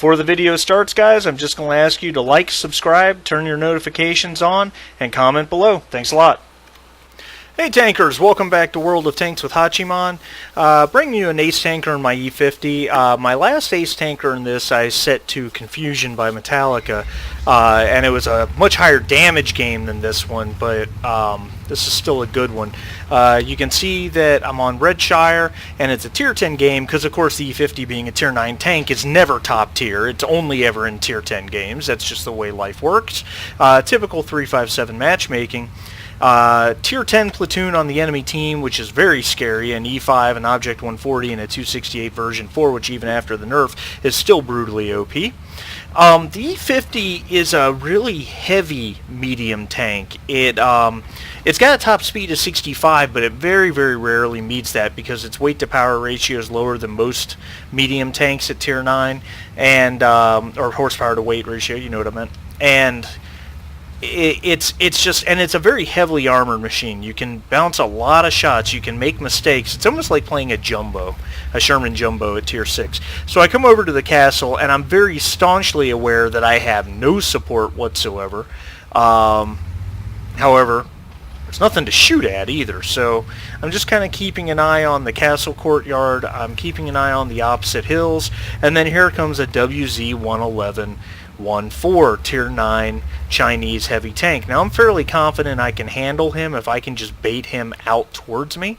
Before the video starts, guys, I'm just going to ask you to like, subscribe, turn your notifications on, and comment below. Thanks a lot. Hey tankers, welcome back to World of Tanks with Hachiman. Bringing you an ace tanker in my E50. My last ace tanker in this I set to Confusion by Metallica, and it was a much higher damage game than this one, but this is still a good one. You can see that I'm on Redshire, and it's a tier 10 game because, of course, the E50 being a tier 9 tank is never top tier. It's only ever in tier 10 games. That's just the way life works. Typical 3-5-7 matchmaking. Tier 10 platoon on the enemy team, which is very scary, an E5, an Object 140, and a 268 version 4, which even after the nerf is still brutally OP. The E50 is a really heavy medium tank. It's got a top speed of 65, but it very, very rarely meets that because its weight to power ratio is lower than most medium tanks at tier 9, and or horsepower to weight ratio, you know what I meant. And it's a very heavily armored machine. You can bounce a lot of shots. You can make mistakes. It's almost like playing a Sherman Jumbo at tier 6. So I come over to the castle, and I'm very staunchly aware that I have no support whatsoever. However, there's nothing to shoot at either. So I'm just kind of keeping an eye on the castle courtyard. I'm keeping an eye on the opposite hills. And then here comes a WZ-111 1-4 tier 9 Chinese heavy tank. Now I'm fairly confident I can handle him if I can just bait him out towards me.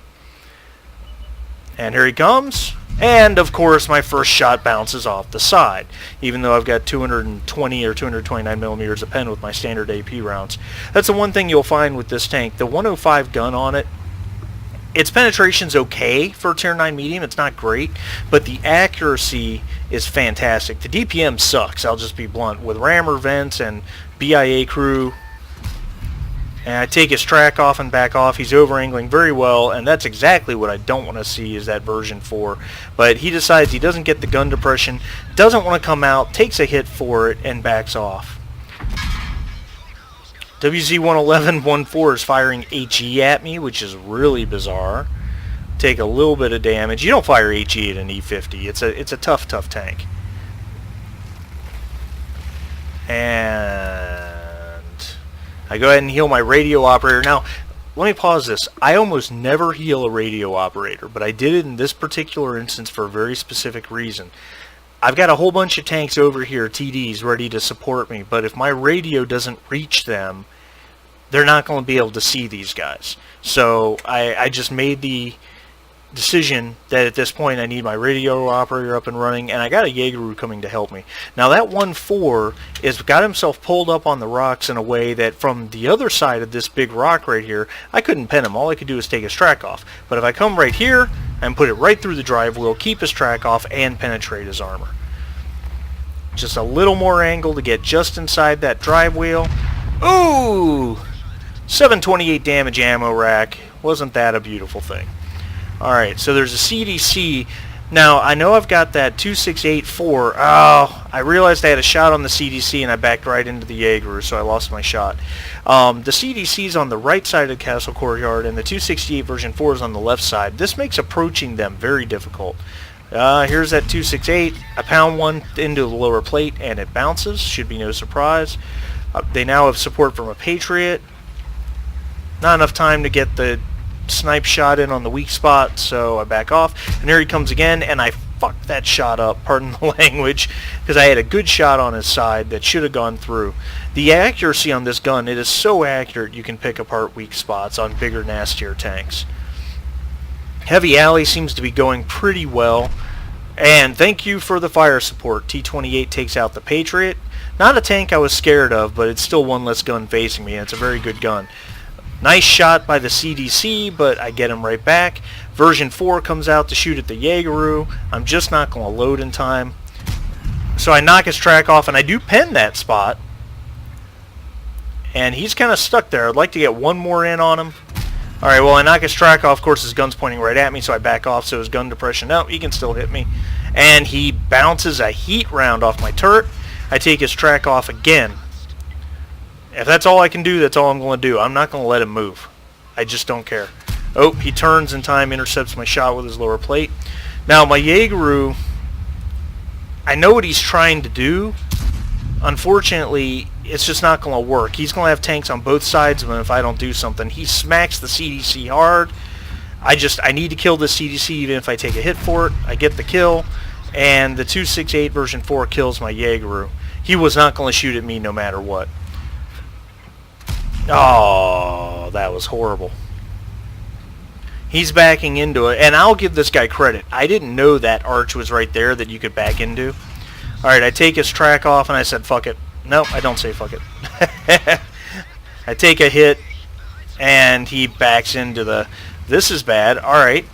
And here he comes. And of course my first shot bounces off the side, even though I've got 220 or 229 millimeters of pen with my standard AP rounds. That's the one thing you'll find with this tank. The 105 gun on it, its penetration's okay for tier 9 medium. It's not great, but the accuracy is fantastic. The DPM sucks, I'll just be blunt. With rammer vents and BIA crew, and I take his track off and back off, he's over-angling very well, and that's exactly what I don't want to see is that version 4. But he decides he doesn't get the gun depression, doesn't want to come out, takes a hit for it, and backs off. WZ-111 1-4 is firing HE at me, which is really bizarre. Take a little bit of damage. You don't fire HE at an E50. It's a tough tank. And I go ahead and heal my radio operator. Now, let me pause this. I almost never heal a radio operator, but I did it in this particular instance for a very specific reason. I've got a whole bunch of tanks over here, TDs, ready to support me, but if my radio doesn't reach them, they're not going to be able to see these guys. So I just made the decision that at this point I need my radio operator up and running, and I got a Jaegeru coming to help me. Now that 1-4 is got himself pulled up on the rocks in a way that from the other side of this big rock right here, I couldn't pin him. All I could do is take his track off. But if I come right here and put it right through the drive wheel, keep his track off, and penetrate his armor. Just a little more angle to get just inside that drive wheel. Ooh! 728 damage ammo rack. Wasn't that a beautiful thing? Alright, so there's a CDC. Now, I know I've got that 2684. Oh, I realized I had a shot on the CDC and I backed right into the Jaeger, so I lost my shot. The CDC's on the right side of the castle courtyard and the 268 version 4 is on the left side. This makes approaching them very difficult. Here's that 268. I pound one into the lower plate and it bounces. Should be no surprise. They now have support from a Patriot. Not enough time to get the snipe shot in on the weak spot, so I back off. And here he comes again, and I fucked that shot up, pardon the language, because I had a good shot on his side that should have gone through. The accuracy on this gun, it is so accurate you can pick apart weak spots on bigger, nastier tanks. Heavy Alley seems to be going pretty well. And thank you for the fire support. T-28 takes out the Patriot. Not a tank I was scared of, but it's still one less gun facing me, and it's a very good gun. Nice shot by the CDC, but I get him right back. Version 4 comes out to shoot at the Jaegeru. I'm just not going to load in time. So I knock his track off, and I do pen that spot. And he's kind of stuck there. I'd like to get one more in on him. Alright, well, I knock his track off. Of course, his gun's pointing right at me, so I back off, so his gun depression, no, he can still hit me. And he bounces a heat round off my turret. I take his track off again. If that's all I can do, that's all I'm going to do. I'm not going to let him move. I just don't care. Oh, he turns in time, intercepts my shot with his lower plate. Now, my Jaegeru I know what he's trying to do. Unfortunately, it's just not going to work. He's going to have tanks on both sides of him if I don't do something. He smacks the CDC hard. I need to kill this CDC even if I take a hit for it. I get the kill, and the 268 version 4 kills my Jaegeru. He was not going to shoot at me no matter what. Oh, that was horrible. He's backing into it, and I'll give this guy credit. I didn't know that arch was right there that you could back into. Alright, I take his track off, and I said, fuck it. No, I don't say fuck it. I take a hit, and he backs into the... This is bad. Alright,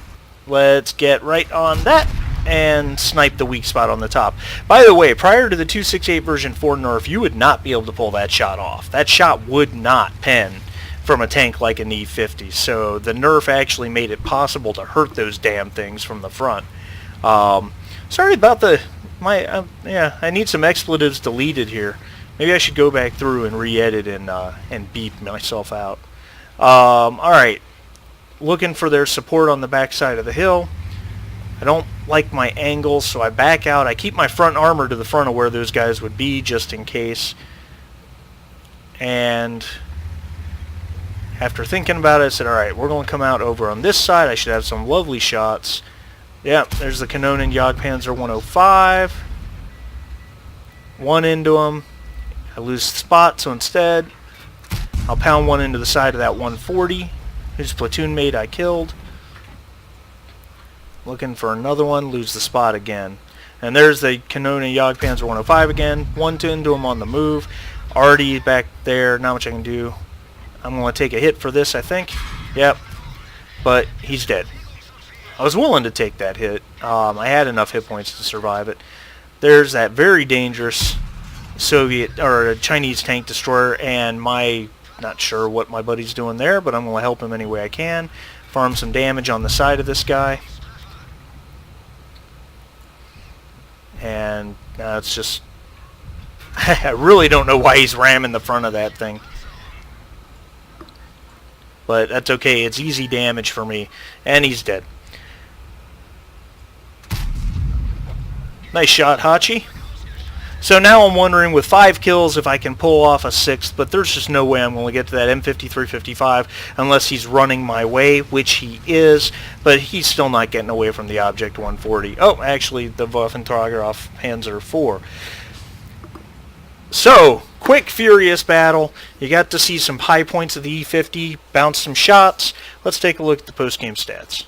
let's get right on that, and snipe the weak spot on the top. By the way, prior to the 268 version 4 nerf, you would not be able to pull that shot off. That shot would not pen from a tank like an E50. So the nerf actually made it possible to hurt those damn things from the front. Sorry about the... yeah, I need some expletives deleted here. Maybe I should go back through and re-edit and beep myself out. Alright. Looking for their support on the back side of the hill. I don't like my angles, so I back out. I keep my front armor to the front of where those guys would be, just in case. And after thinking about it, I said, alright, we're going to come out over on this side. I should have some lovely shots. Yep, there's the Kanonen Jagdpanzer 105. One into him. I lose the spot, so instead, I'll pound one into the side of that 140. Whose platoon mate I killed. Looking for another one, lose the spot again. And there's the Kanonen Jagdpanzer 105 again. One into him on the move. Already back there, not much I can do. I'm going to take a hit for this, I think. Yep. But he's dead. I was willing to take that hit. I had enough hit points to survive it. There's that very dangerous Soviet or Chinese tank destroyer, and not sure what my buddy's doing there, but I'm going to help him any way I can. Farm some damage on the side of this guy. And now it's just... I really don't know why he's ramming the front of that thing. But that's okay. It's easy damage for me. And he's dead. Nice shot, Hachi. So now I'm wondering, with 5 kills, if I can pull off a 6th, but there's just no way I'm going to get to that M50 355 unless he's running my way, which he is, but he's still not getting away from the Object 140. Oh, actually, the Waffenträger Panzer 4. So, quick, furious battle. You got to see some high points of the E50, bounce some shots. Let's take a look at the post-game stats.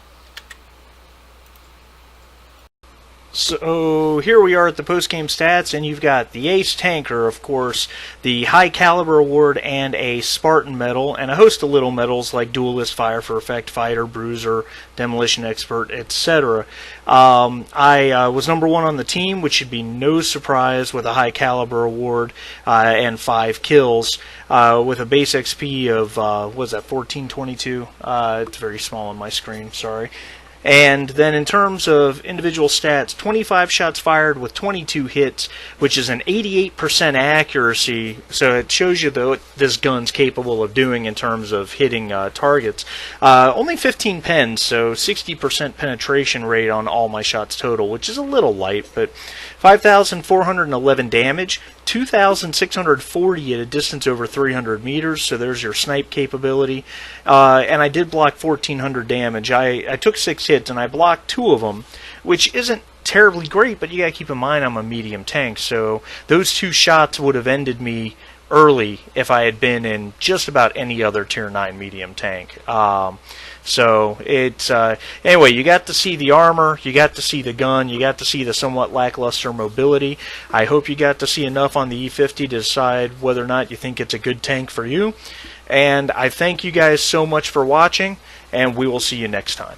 So here we are at the post-game stats, and you've got the Ace Tanker, of course, the High Caliber Award, and a Spartan Medal, and a host of little medals like Duelist, Fire for Effect, Fighter, Bruiser, Demolition Expert, etc. I was number 1 on the team, which should be no surprise with a High Caliber Award and 5 kills, with a base XP of, what was that, 1422? It's very small on my screen, sorry. And then in terms of individual stats, 25 shots fired with 22 hits, which is an 88% accuracy, so it shows you what this gun's capable of doing in terms of hitting targets. Only 15 pens, so 60% penetration rate on all my shots total, which is a little light, but 5,411 damage, 2,640 at a distance over 300 meters, so there's your snipe capability. And I did block 1,400 damage. I took 6 hits, and I blocked 2 of them, which isn't terribly great, but you gotta keep in mind I'm a medium tank, so those 2 shots would have ended me early if I had been in just about any other Tier 9 medium tank. So it's anyway, you got to see the armor, you got to see the gun, you got to see the somewhat lackluster mobility. I hope you got to see enough on the E50 to decide whether or not you think it's a good tank for you. And I thank you guys so much for watching, and we will see you next time.